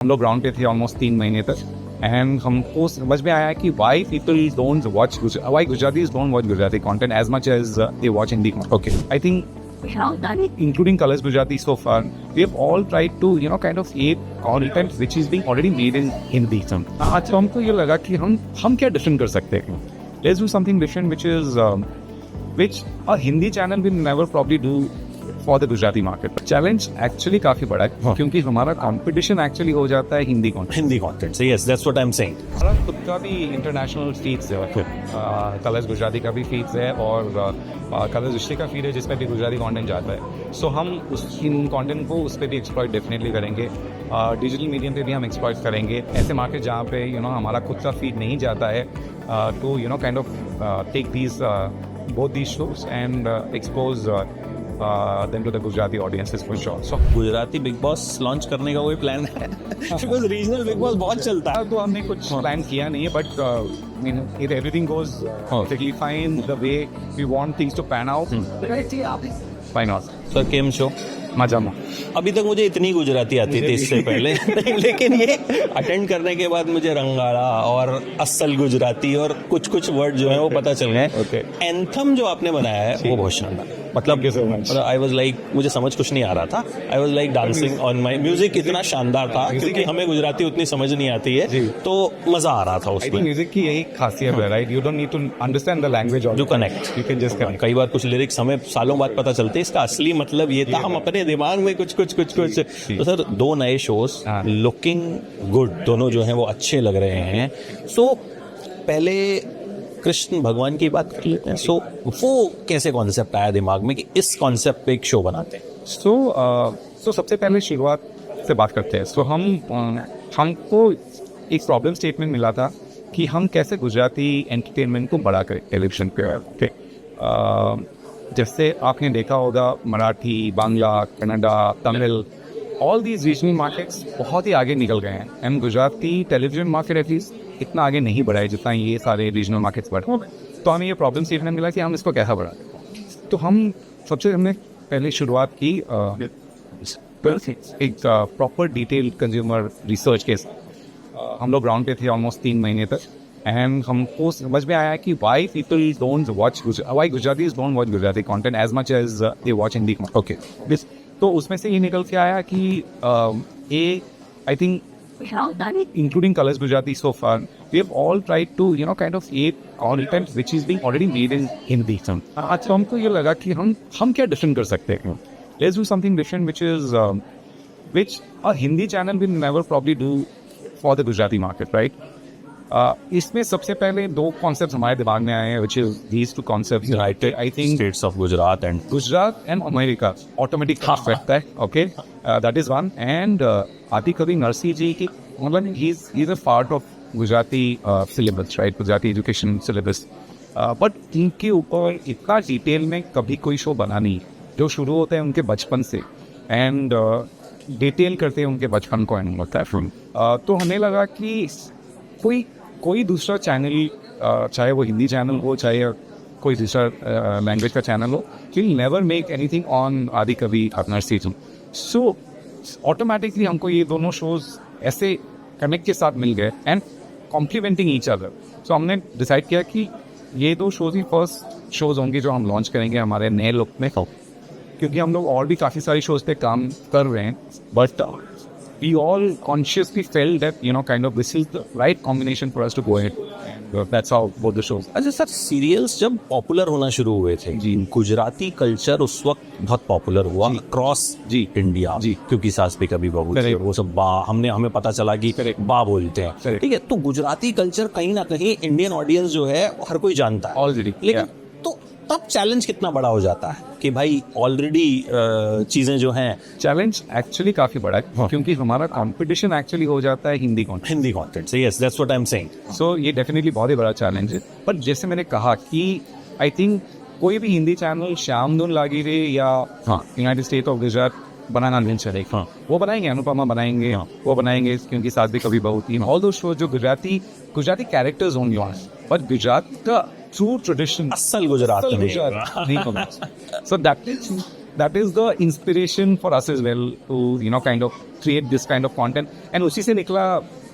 हम लोग ग्राउंड पे थे ऑलमोस्ट 3 महीने तक एंड हमको समझ में आया कि why people don't watch why Gujaratis don't watch Gujarati content as much as they watch Hindi content. Okay, I think including Colors Gujarati so far, we have all tried to kind of aid content which is being already made in Hindi. आज हमको ये लगा कि हम क्या different कर सकते हैं. Let's do something different which a Hindi channel will never probably do for the Gujarati market. Challenge actually काफी बड़ा है क्योंकि हमारा competition actually हो जाता है Hindi content So yes, that's what I'm saying. हमारा खुद का भी इंटरनेशनल फीड्स है, कलर्स गुजराती का भी फीड्स है और कलर्स रिश्ते का फीड है जिसमें भी गुजराती कंटेंट जाता है. सो हम इन कंटेंट को उस पर भी एक्सप्लॉइट डेफिनेटली करेंगे. डिजिटल मीडियम पे भी हम एक्सप्लॉइट करेंगे. ऐसे मार्केट जहाँ पे हमारा खुद का फीड नहीं जाता है to kind of take these both these shows and expose them to the Gujarati audiences for sure. So Gujarati big boss launch करने का कोई प्लान है? बिकॉज रीजनल बिग बॉस बहुत चलता है. तो हमने कुछ प्लान किया नहीं है but if everything goes perfectly fine the way we want things to pan out, why not? Sir came show मजा में. अभी तक मुझे इतनी गुजराती आती थी इससे पहले लेकिन ये अटेंड करने के बाद मुझे रंगाड़ा और असल गुजराती और कुछ वर्ड जो है वो पता चल गए. Okay. एंथम जो आपने बनाया है वो बहुत शानदार. मतलब आई वाज लाइक मुझे समझ कुछ नहीं आ रहा था. I was like dancing on my music. इतना शानदार था क्योंकि हमें गुजराती उतनी समझ नहीं आती है तो मजा आ रहा था उसमें. म्यूजिक की यही खासियत है, right? You don't need to understand the language you connect. You can just connect. कई बार कुछ लिरिक्स हमें सालों बाद पता चलते हैं इसका असली मतलब ये था. हम अपने दिमाग में कुछ तो सर 2 नए शोज लुकिंग गुड, दोनों जो हैं वो अच्छे लग रहे हैं. सो पहले कृष्ण भगवान की बात कर लेते हैं. सो वो कैसे कॉन्सेप्ट आया दिमाग में कि इस कॉन्सेप्ट पे एक शो बनाते हैं? सो सबसे पहले शुरुआत से बात करते हैं. सो हमको एक प्रॉब्लम स्टेटमेंट मिला था कि हम कैसे गुजराती एंटरटेनमेंट को बड़ा करें टेलीविजन पे. जैसे आपने देखा होगा Marathi, Bangla, Kannada, Tamil, all these regional markets बहुत ही आगे निकल गए हैं and Gujarati television market at least इतना आगे नहीं बढ़ा है जितना ये सारे रीजनल मार्केट्स बढ़े. तो हमें ये प्रॉब्लम स्टेटमेंट मिला कि हम इसको कैसा बढ़ाएं. तो हमने पहले शुरुआत की एक प्रॉपर डिटेल कंज्यूमर रिसर्च के साथ. हम लोग ग्राउंड पे थे ऑलमोस्ट 3 महीने तक एंड हमको समझ में आया कि why people don't watch why Gujaratis don't watch Gujarati content as much as they watch Hindi content. Okay, तो उसमें से ये निकल के आया कि I think including Colors Gujarati so far, we have all tried to kind of aid content which is being already made in Hindi. आज तो हमको ये लगा कि हम क्या डिफरेंट कर सकते हैं. Let's do something different which a Hindi channel will never probably do for the Gujarati market, right? इसमें सबसे पहले 2 कॉन्सेप्ट हमारे दिमाग में आए हैं which is these 2 concepts. I think states of Gujarat and America automatic half रहता है. Okay, that is one. And आदि कवि नरसिंह जी की मतलब he is a part of Gujarati syllabus, right? Gujarati education syllabus. But इनके ऊपर इतना डिटेल में कभी कोई शो बना नहीं. जो शुरू होता है उनके बचपन से एंड डिटेल करते हैं उनके बचपन को एंड होता है. तो हमें लगा कि कोई दूसरा चैनल, चाहे वो हिंदी चैनल हो चाहे कोई दूसरा लैंग्वेज का चैनल हो, will never make anything on आदि कवि नरसिंह जी. सो ऑटोमेटिकली हमको ये दोनों शोज ऐसे कनेक्ट के साथ मिल गए एंड कॉम्प्लीमेंटिंग ईच अदर. सो हमने डिसाइड किया कि ये 2 शोज ही फर्स्ट शोज होंगे जो हम लॉन्च करेंगे हमारे नए लुक में. क्योंकि हम लोग और भी काफ़ी सारी शोज पे काम कर रहे हैं but we all consciously felt that kind of this is the right combination for us to go ahead and that's how both the shows. अच्छा सर, सीरियल्स जब पॉपुलर होना शुरू हुए थे जी, गुजराती कल्चर उस वक्त बहुत पॉपुलर हुआ क्रॉस जी इंडिया जी, क्योंकि सास पे कभी बहू थी वो सब बा हमें पता चला कि बा बोलते हैं. ठीक है, तो गुजराती कल्चर कहीं ना कहीं इंडियन ऑडियंस जो है हर कोई जानता है ऑलरेडी. लेकिन तो तब चैलेंज कितना बड़ा हो जाता है कि भाई ऑलरेडी चीजें जो हैं. चैलेंज एक्चुअली काफी बड़ा है क्योंकि हमारा कंपटीशन एक्चुअली हो जाता है हिंदी कंटेंट से. Yes, that's what I am saying. So ये डेफिनेटली बहुत ही बड़ा चैलेंज है. पर जैसे मैंने कहा कि आई थिंक कोई भी हिंदी चैनल श्यामधुन लागिरे या यूनाइटेड स्टेट ऑफ गुजरात बनाना नहीं चलेगा. वो बनाएंगे, अनुपमा बनाएंगे, वो बनाएंगे क्योंकि साथ भी कभी बहुत ही ऑल दो शो जो गुजराती कैरेक्टर्स होंगे वहाँ, बट गुजरात का ट्रू ट्रेडिशन असल गुजरात नहीं होगा. So that is that is the inspiration for us as well to kind of create this kind of content. And उसी से निकला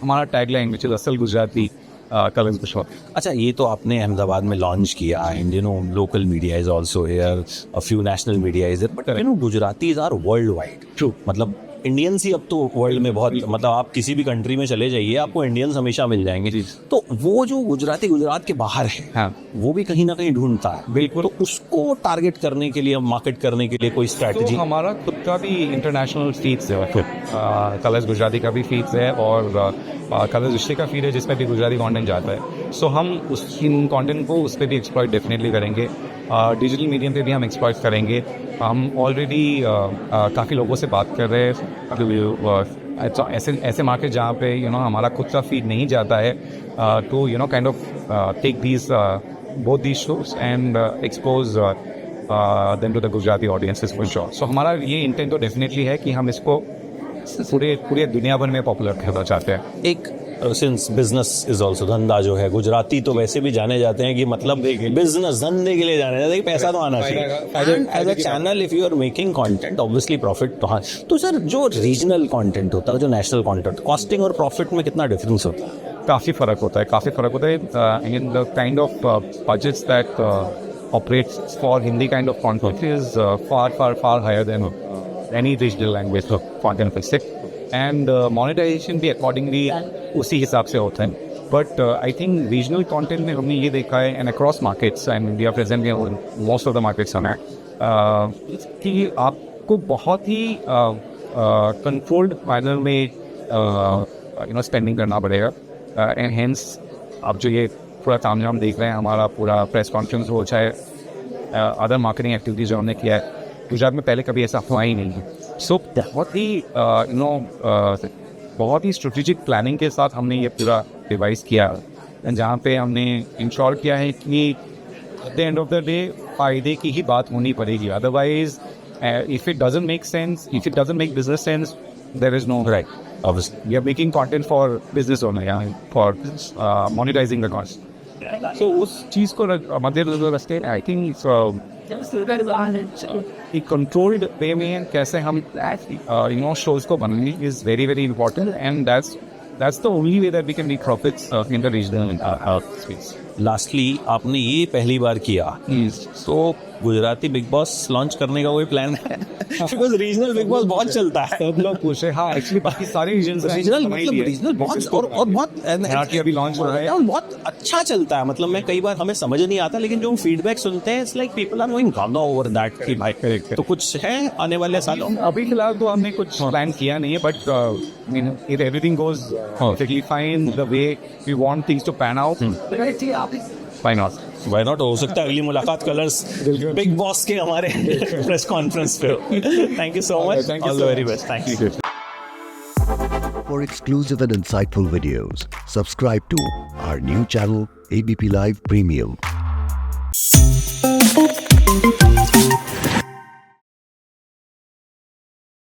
हमारा tagline, which is असल गुजराती कलर्स बिशॉप. अच्छा, ये तो आपने अहमदाबाद में लॉन्च किया and local media is also here, a few national media is there, but Gujaratis are world wide. True. मतलब इंडियंस ही अब तो वर्ल्ड में बहुत, मतलब आप किसी भी कंट्री में चले जाइए आपको इंडियंस हमेशा मिल जाएंगे. तो वो जो गुजराती गुजरात के बाहर है, हाँ. वो भी कहीं ना कहीं ढूंढता है. बिल्कुल. तो उसको टारगेट करने के लिए, मार्केट करने के लिए कोई स्ट्रैटेजी? तो हमारा खुद का भी इंटरनेशनल फीड्स है, कलर्स गुजराती का भी फीड्स है और कलर्स रिश्ते का फीड है जिसमें भी गुजराती कंटेंट जाता है. सो हम इन कंटेंट को उस पर भी एक्सप्लॉइट डेफिनेटली करेंगे. डिजिटल मीडियम पे भी हम एक्सप्लॉइट करेंगे. हम ऑलरेडी काफ़ी लोगों से बात कर रहे हैं ऐसे मार्केट जहाँ पे हमारा खुद का फीड नहीं जाता है, तो kind of take these both these shows and expose them to the Gujarati audiences for sure. So हमारा ये इंटेंट तो डेफिनेटली है कि हम इसको पूरे दुनिया भर में पॉपुलर करना चाहते हैं. एक सिंस बिजनेस इज ऑल्सो, धंधा जो है, गुजराती तो वैसे भी जाने जाते हैं कि मतलब बिजनेस धंधे के लिए जाने जाते हैं, पैसा तो आना चाहिए. As a channel if you are making content, obviously profit तो हाँ. तो सर जो रीजनल कंटेंट होता है, जो नेशनल कंटेंट, कॉस्टिंग और प्रॉफिट में कितना डिफरेंस होता है? काफ़ी फ़र्क होता है. In the kind of budgets that operates for Hindi kind of content is far higher than any regional language content, and monetization भी अकॉर्डिंगली उसी हिसाब से होता है. But I think regional content में हमने ये देखा है, and across markets, and India present in most of the markets हमें कि आपको बहुत ही कंट्रोल्ड मैनर में स्पेंडिंग करना पड़ेगा. एंड हेंस अब जो ये पूरा तामझाम देख रहे हैं, हमारा पूरा प्रेस कॉन्फ्रेंस हो, चाहे अदर मार्केटिंग एक्टिविटीज जो हमने किया है, गुजरात में पहले कभी ऐसा हुआ ही नहीं है. सो बहुत ही स्ट्रेटेजिक प्लानिंग के साथ हमने ये पूरा डिवाइस किया, जहाँ पे हमने इंश्योर किया है कि at the end of the day फायदे की ही बात होनी पड़ेगी. Otherwise if it doesn't make sense, if it doesn't make business sense, there is no right. Obviously, we are making content for business owner, for monetizing the content. So उस चीज़ को मद्देनजर रखते आई थिंक एक controlled way में कैसे हम shows को बनाएं is very very important, and that's the only way that we can make profits in the regional space. Lastly, आपने ये पहली बार किया, तो गुजराती बिग बॉस लॉन्च करने का कोई प्लान है? बिकॉज रीजनल बिग बॉस बहुत चलता है. सब लोग पूछे. हाँ, एक्चुअली बाकी सारे रीजनल बहुत और बहुत अभी लॉन्च हो रहा है, बहुत अच्छा चलता है. मतलब मैं कई बार हमें समझ नहीं आता, लेकिन जो फीडबैक सुनते हैं, it's like people are going gonna over that कि भाई तो कुछ है आने वाले सालों? अभी फिलहाल तो हमने कुछ प्लान किया नहीं है, but if everything goes perfectly fine the way we want things to pan out, why not? Why not? हो सकता है अगली मुलाकात कलर्स बिग बॉस के हमारे प्रेस कॉन्फ्रेंस पे. Thank you so much. All the very best. Thank you. For exclusive and insightful videos, subscribe to our new channel ABP Live Premium.